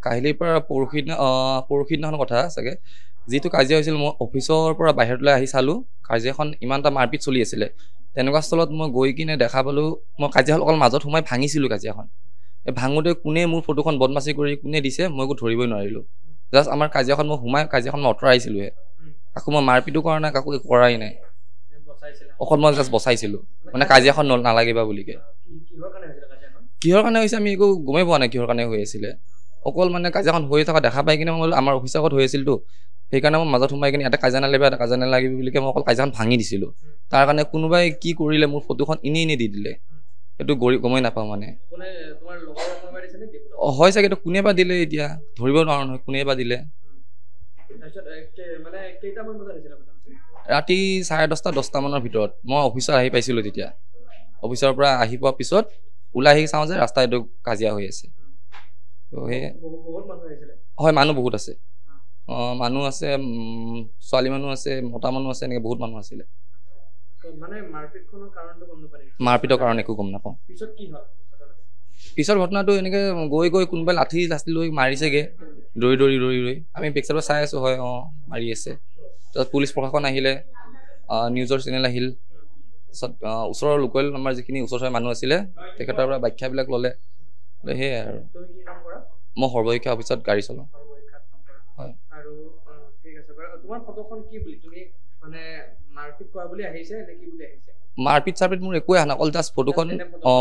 কাহিলীৰ পৰা পৰহিদিনাখন কথা চাগে যিটো কাজিয়া হৈছিল মই অফিচৰ পৰা বাহিৰলৈ আহি চালোঁ কাজিয়াখন ইমান এটা মাৰপিট চলি আছিলে তেনেকুৱা স্থলত মই গৈ কিনে দেখা পালোঁ মই কাজিয়া অকল মাজত সোমাই ভাঙিছিলোঁ কাজিয়াখন এই ভাঙোতে কোনে মোৰ ফটোখন বদমাচি কৰি কোনে দিছে মই একো ধৰিবই নোৱাৰিলোঁ জাষ্ট আমাৰ কাজিয়াখন মই সোমাই কাজিয়াখন মই আঁতৰাইছিলোঁহে আকৌ মই মাৰপিটো কৰা নাই কাকো একো কৰাই নাই অকল মই জাষ্ট বচাইছিলোঁ মানে কাজিয়াখন নালাগিবা বুলিকে কিহৰ কাৰণে হৈছে আমি একো গমেই পোৱা নাই কিহৰ কাৰণে হৈ আছিলে অকল মানে কাজিয়াখন হৈ থকা দেখা পাই কিনে মই আমাৰ অফিচৰ আগত হৈ আছিলতো সেইকাৰণে মই মাজত সোমাই কিনে এটা কাজিয়া নালাগিব বুলিকে মই অকল কাজিয়াখন ভাঙি দিছিলোঁ তাৰ কাৰণে কোনোবাই কি কৰিলে মোৰ ফটোখন এনেই দি দিলে সেইটো গমেই নাপাওঁ মানে হয় চাগে এইটো কোনে বা দিলে এতিয়া ধৰিব নোৱাৰো নহয় কোনে বা দিলে ৰাতি 10:30 মানৰ ভিতৰত মই অফিচত আহি পাইছিলোঁ তেতিয়া অফিচৰ পৰা আহি পোৱাৰ পিছত ওলাই আহি চাওঁ যে ৰাস্তা এইটো কাজিয়া হৈ আছে হয় মানুহ বহুত আছে মানুহ আছে ছোৱালী মানুহ আছে মতা মানুহ আছে এনেকৈ বহুত মানুহ আছিলে মাৰপিটৰ কাৰণে একো গম নাপাওঁ পিছৰ ঘটনাটো এনেকৈ গৈ কোনোবাই লাঠি লৈ মাৰিছেগৈ দৌৰি আমি বেকচাইডত চাই আছোঁ হয় মাৰি আছে তাৰপিছত পুলিচ প্ৰশাসন আহিলে নিউজৰ চেনেল আহিল তাৰপিছত ওচৰৰ লোকেল আমাৰ যিখিনি ওচৰৰ মানুহ আছিলে তেখেতৰ পৰা ব্যাখ্যাবিলাক ল'লে সেয়াই আৰু মই সৰ্বশিক্ষা অফিচত গাড়ী চলাওঁ হয় মাৰপিট চাৰপিট মোৰ একোৱে অহা নাই অকল জাষ্ট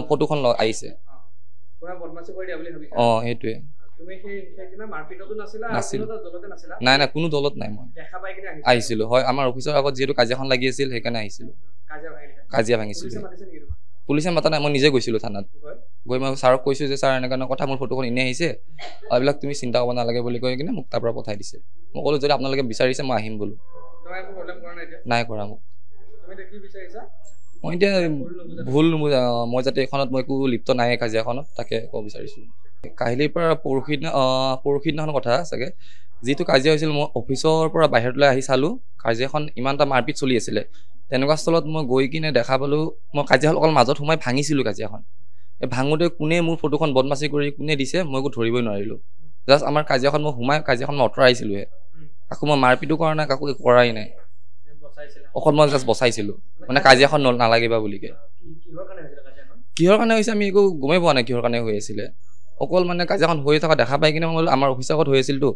ফটোখন আহিছে সেইটোৱে নাই কোনো দলত নাই মই আহিছিলোঁ হয় আমাৰ অফিচৰ আগত যিহেতু কাজিয়াখন লাগি আছিল সেইকাৰণে আহিছিলোঁ কাজিয়া ভাঙিছিলোঁ পুলিচে মাতা নাই মই নিজে গৈছিলোঁ থানাত গৈ মই ছাৰক কৈছোঁ যে ছাৰ এনেকুৱা কথা মোৰ ফটোখন এনেই আহিছে এইবিলাক তুমি চিন্তা কৰিব নালাগে বুলি কৈ কিনে মোক তাৰ পৰা পঠাই দিছে মই ক'লোঁ যদি আপোনালোকে বিচাৰিছে মই আহিম বোলো নাই কৰা মোক মই এতিয়া ভুল মই যাতে এইখনত মই একো লিপ্ত নাই কাজিয়াখনত তাকে ক'ব বিচাৰিছোঁ কাহিলীৰ পৰা পৰহিদিনাখন কথা চাগে যিটো কাজিয়া হৈছিল মই অফিচৰ পৰা বাহিৰলৈ আহি চালোঁ কাজিয়াখন ইমান এটা মাৰপিট চলি আছিলে তেনেকুৱা স্থলত মই গৈ কিনে দেখা পালোঁ মই কাজিয়া অকল মাজত সোমাই ভাঙিছিলোঁ কাজিয়াখন এই ভাঙোতে কোনে মোৰ ফটোখন বদমাচি কৰি কোনে দিছে মই একো ধৰিবই নোৱাৰিলোঁ জাষ্ট আমাৰ কাজিয়াখন মই সোমাই কাজিয়াখন মই আঁতৰাইছিলোঁহে আকৌ মই মাৰপিটো কৰা নাই কাকো একো কৰাই নাই অকল মই জাষ্ট বচাইছিলোঁ মানে কাজিয়াখন নালাগিবা বুলিকে কিহৰ কাৰণে হৈছে আমি একো গমেই পোৱা নাই কিহৰ কাৰণে হৈ আছিলে অকল মানে কাজিয়াখন হৈ থকা দেখা পাই কিনে মই আমাৰ অফিচৰ আগত হৈ আছিলতো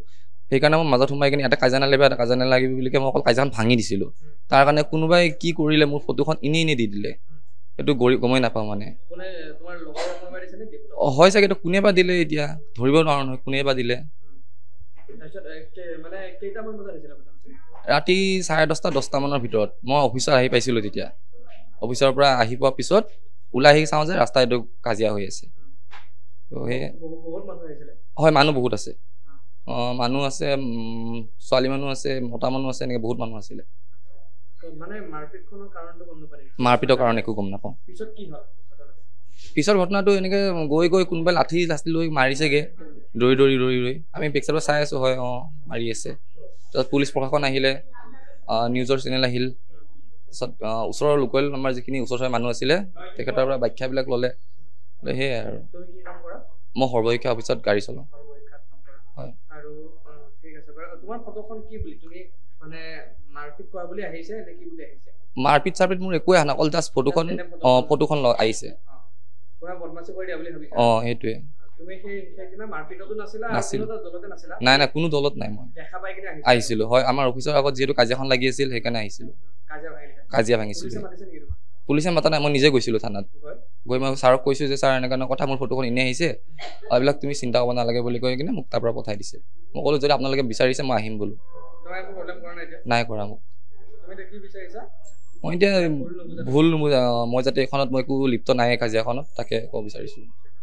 সেইকাৰণে মই মাজত সোমাই কিনে এটা কাজিয়া নালাগিব বুলিকে মই অকল কাজিয়াখন ভাঙি দিছিলোঁ তাৰ কাৰণে কোনোবাই কি কৰিলে মোৰ ফটোখন এনেই দি দিলে সেইটো গমেই নাপাওঁ মানে হয় চাগে এইটো কোনে বা দিলে এতিয়া ধৰিব নোৱাৰো নহয় কোনে বা দিলে ৰাতি 10:30 মানৰ ভিতৰত মই অফিচত আহি পাইছিলোঁ তেতিয়া অফিচৰ পৰা আহি পোৱাৰ পিছত ওলাই আহি চাওঁ যে ৰাস্তা এইটো কাজিয়া হৈ আছে হয় মানুহ বহুত আছে মানুহ আছে ছোৱালী মানুহ আছে মতা মানুহ আছে এনেকৈ বহুত মানুহ আছিলে মাৰপিটৰ কাৰণে একো গম নাপাওঁ পিছৰ ঘটনাটো এনেকৈ গৈ কোনোবাই লাঠি লৈ মাৰিছেগৈ দৌৰি আমি বেকচাইডত চাই আছোঁ হয় মাৰি আছে তাৰপিছত পুলিচ প্ৰশাসন আহিলে নিউজৰ চেনেল আহিল তাৰপিছত ওচৰৰ লোকেল আমাৰ যিখিনি ওচৰৰ মানুহ আছিলে তেখেতৰ পৰা ব্যাখ্যাবিলাক ল'লে সেয়াই আৰু মই সৰ্বশিক্ষা অফিচত গাড়ী চলাওঁ হয় মাৰপিট চাৰপিট মোৰ একোৱে অহা নাই অকল জাষ্ট ফটোখন আহিছে সেইটোৱে নাই কোনো দলত নাই মই আহিছিলোঁ হয় আমাৰ অফিচৰ আগত যিহেতু কাজিয়াখন লাগি আছিল সেইকাৰণে আহিছিলোঁ কাজিয়া ভাঙিছিলোঁ পুলিচে মাতা নাই মই নিজে গৈছিলোঁ থানাত গৈ মই ছাৰক কৈছোঁ যে ছাৰ এনেকুৱা কথা মোৰ ফটোখন এনেই আহিছে এইবিলাক তুমি চিন্তা কৰিব নালাগে বুলি কৈ কিনে মোক তাৰ পৰা পঠাই দিছে মই ক'লোঁ যদি আপোনালোকে বিচাৰিছে মই আহিম বোলো নাই কৰা মোক মই এতিয়া ভুল মই যাতে এইখনত মই একো লিপ্ত নাই কাজিয়াখনত তাকে ক'ব বিচাৰিছোঁ